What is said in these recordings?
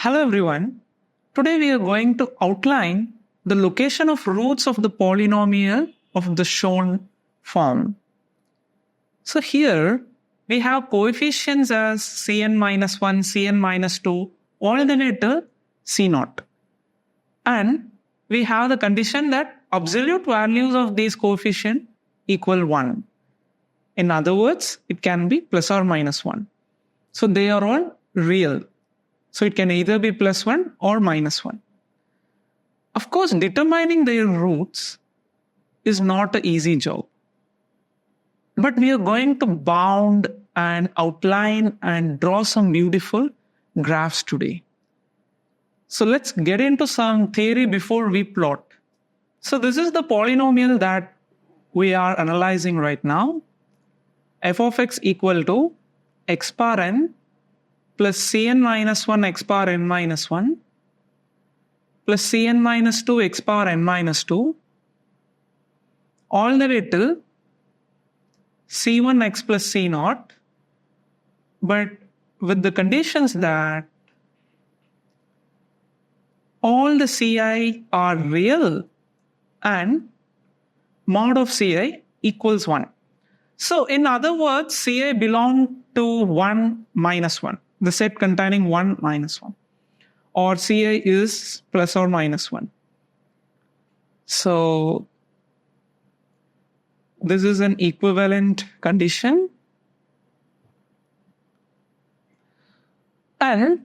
Hello everyone. Today we are going to outline the location of roots of the polynomial of the shown form. So here we have coefficients as cn minus 1, cn minus 2, all the way to c0. And we have the condition that absolute values of these coefficients equal 1. In other words, it can be plus or minus 1. So they are all real. So it can either be plus 1 or minus 1. Of course, determining their roots is not an easy job. But we are going to bound and outline and draw some beautiful graphs today. So let's get into some theory before we plot. So this is the polynomial that we are analyzing right now. F of x equal to x power n plus cn minus 1 x power n minus 1 plus cn minus 2 x power n minus 2 all the way till c1 x plus c0, but with the conditions that all the ci are real and mod of ci equals 1. So in other words, ci belong to 1 minus 1. The set containing 1 minus 1, or ci is plus or minus 1. So this is an equivalent condition. And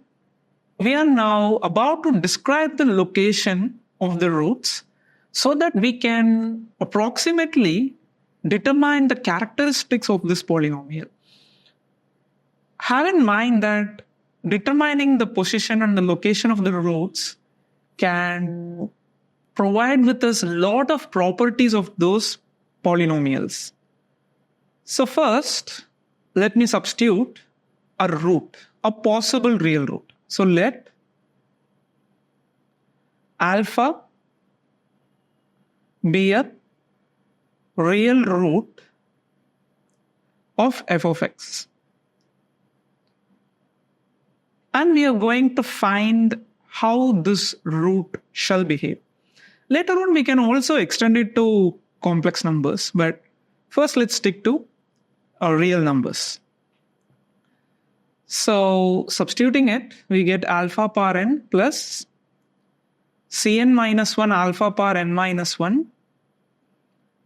we are now about to describe the location of the roots so that we can approximately determine the characteristics of this polynomial. Have in mind that determining the position and the location of the roots can provide with us a lot of properties of those polynomials. So first, let me substitute a root, a possible real root. So let alpha be a real root of f of x. And we are going to find how this root shall behave. Later on, we can also extend it to complex numbers. But first, let's stick to real numbers. So, substituting it, we get alpha power n plus cn minus 1 alpha power n minus 1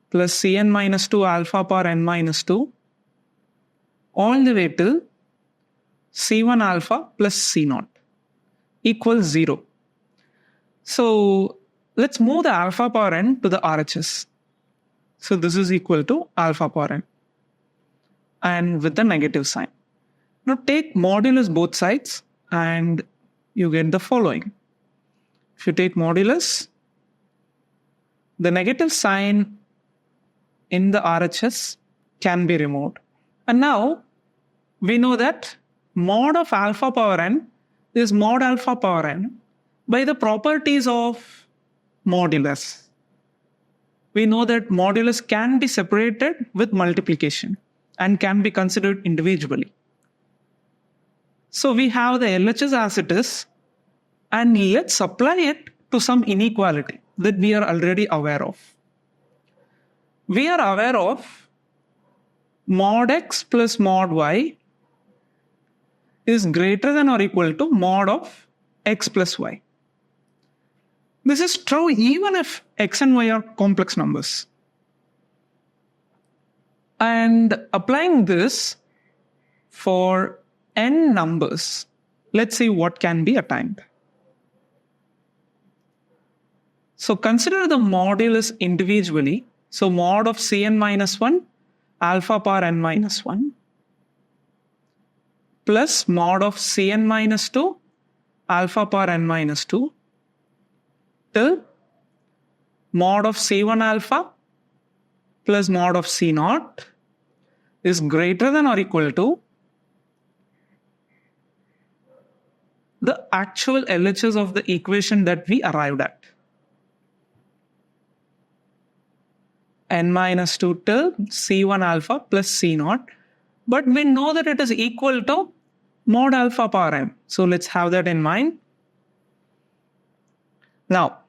plus cn minus 2 alpha power n minus 2 all the way till c1 alpha plus c0 equals 0. So let's move the alpha power n to the RHS. So this is equal to alpha power n and with the negative sign. Now take modulus both sides and you get the following. If you take modulus, the negative sign in the RHS can be removed. And now we know that mod of alpha power n is mod alpha power n by the properties of modulus. We know that modulus can be separated with multiplication and can be considered individually. So we have the LHS as it is, and let's apply it to some inequality that we are already aware of. We are aware of mod x plus mod y is greater than or equal to mod of x plus y. This is true even if x and y are complex numbers. And applying this for n numbers, let's see what can be attained. So consider the modulus individually. So mod of cn minus 1 alpha power n minus 1 plus mod of cn minus 2 alpha power n minus 2 till mod of c1 alpha plus mod of c0 is greater than or equal to the actual LHS of the equation that we arrived at. N minus 2 till c1 alpha plus c0. But we know that it is equal to mod alpha power m. So let's have that in mind. Now,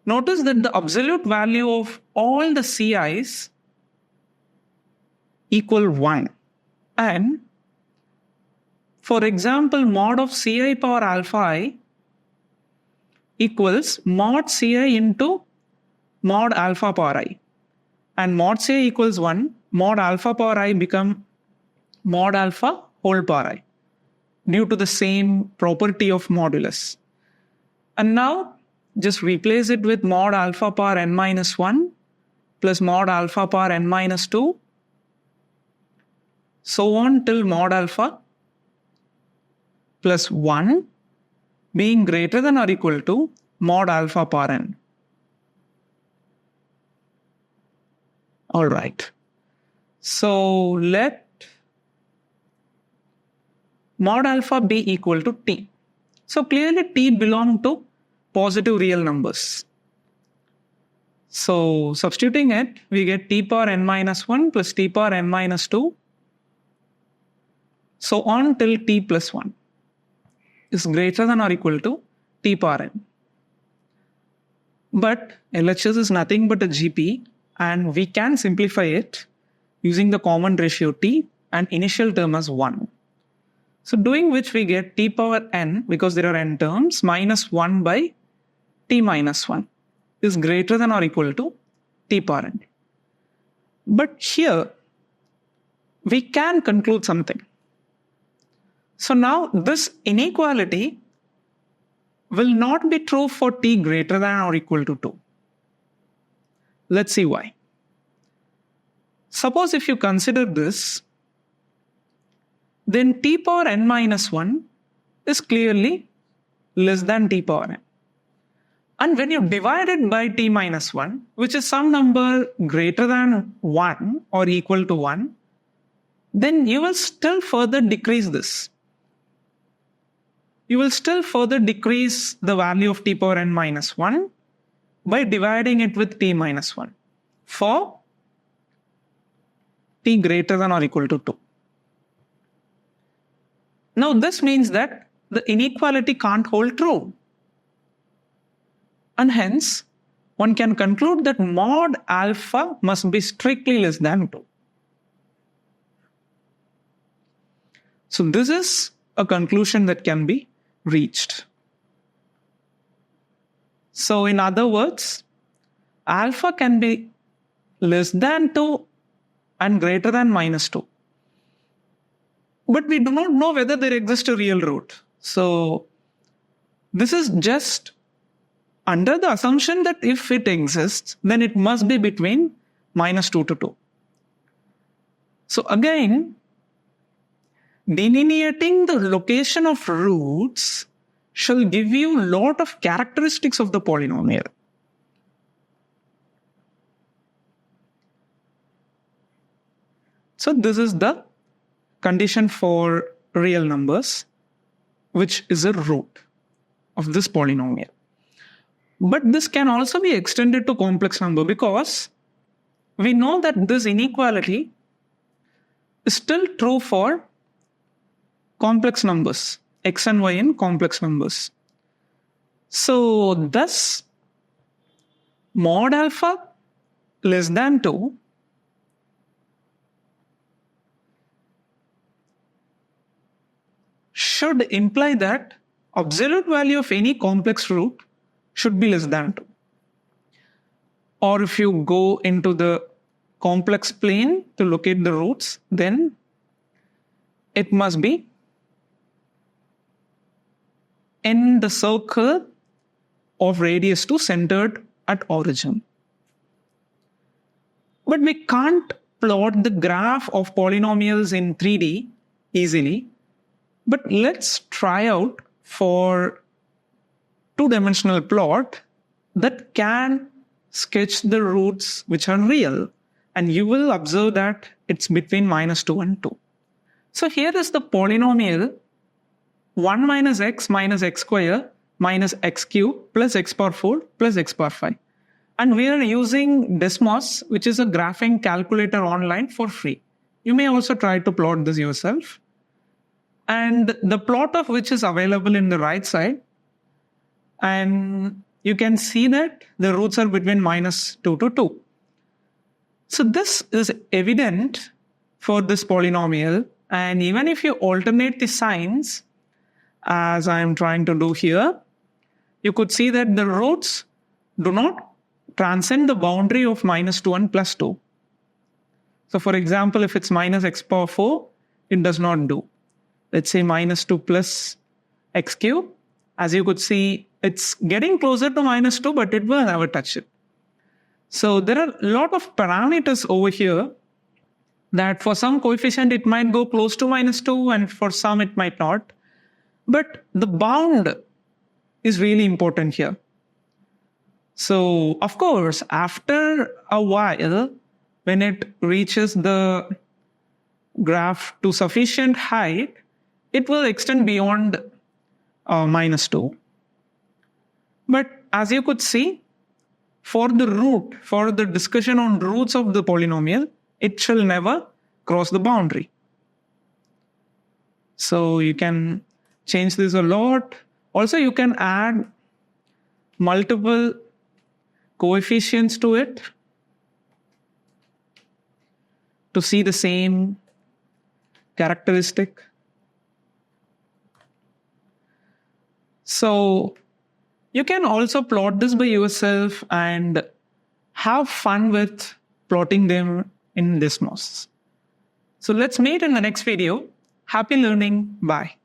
notice that the absolute value of all the ci's equal 1. And for example, mod of ci power alpha I equals mod ci into mod alpha power I. And mod ci equals 1, mod alpha power I become mod alpha whole power I due to the same property of modulus. And now just replace it with mod alpha power n minus 1 plus mod alpha power n minus 2, so on till mod alpha plus 1 being greater than or equal to mod alpha power n. All right. So let mod alpha be equal to t. So clearly t belongs to positive real numbers. So substituting it, we get t power n minus 1 plus t power n minus 2, so on till t plus 1 is greater than or equal to t power n. But LHS is nothing but a GP, and we can simplify it using the common ratio t and initial term as 1. So doing which we get t power n, because there are n terms, minus 1 by t minus 1 is greater than or equal to t power n. But here we can conclude something. So now this inequality will not be true for t greater than or equal to 2. Let's see why. Suppose if you consider this, then t power n minus 1 is clearly less than t power n. And when you divide it by t minus 1, which is some number greater than 1 or equal to 1, then you will still further decrease this. You will still further decrease the value of t power n minus 1 by dividing it with t minus 1 for t greater than or equal to 2. Now this means that the inequality can't hold true. And hence, one can conclude that mod alpha must be strictly less than 2. So this is a conclusion that can be reached. So in other words, alpha can be less than 2 and greater than minus 2. But we do not know whether there exists a real root. So this is just under the assumption that if it exists, then it must be between minus 2 to 2. So again, delineating the location of roots shall give you a lot of characteristics of the polynomial. So this is the condition for real numbers, which is a root of this polynomial. But this can also be extended to complex number, because we know that this inequality is still true for complex numbers, x and y in complex numbers. So thus, mod alpha less than 2 should imply that absolute value of any complex root should be less than 2. Or if you go into the complex plane to locate the roots, then it must be in the circle of radius 2 centered at origin. But we can't plot the graph of polynomials in 3D easily. But let's try out for two-dimensional plot that can sketch the roots which are real. And you will observe that it's between minus 2 and 2. So here is the polynomial 1 minus x square minus x cube plus x power 4 plus x power 5. And we are using Desmos, which is a graphing calculator online for free. You may also try to plot this yourself. And the plot of which is available in the right side And you can see that the roots are between -2 to 2. So this is evident for this polynomial. And even if you alternate the signs, as I am trying to do here, you could see that the roots do not transcend the boundary of -2 and +2. So for example, if it's minus x power 4, it does not do. Let's say -2 plus x cube. As you could see, it's getting closer to -2, but it will never touch it. So there are a lot of parameters over here that for some coefficient it might go close to -2 and for some it might not. But the bound is really important here. So of course, after a while, when it reaches the graph to sufficient height, it will extend beyond -2. But as you could see, for the discussion on roots of the polynomial, it shall never cross the boundary. So you can change this a lot. Also, you can add multiple coefficients to it to see the same characteristic. So you can also plot this by yourself and have fun with plotting them in Desmos. So let's meet in the next video. Happy learning. Bye.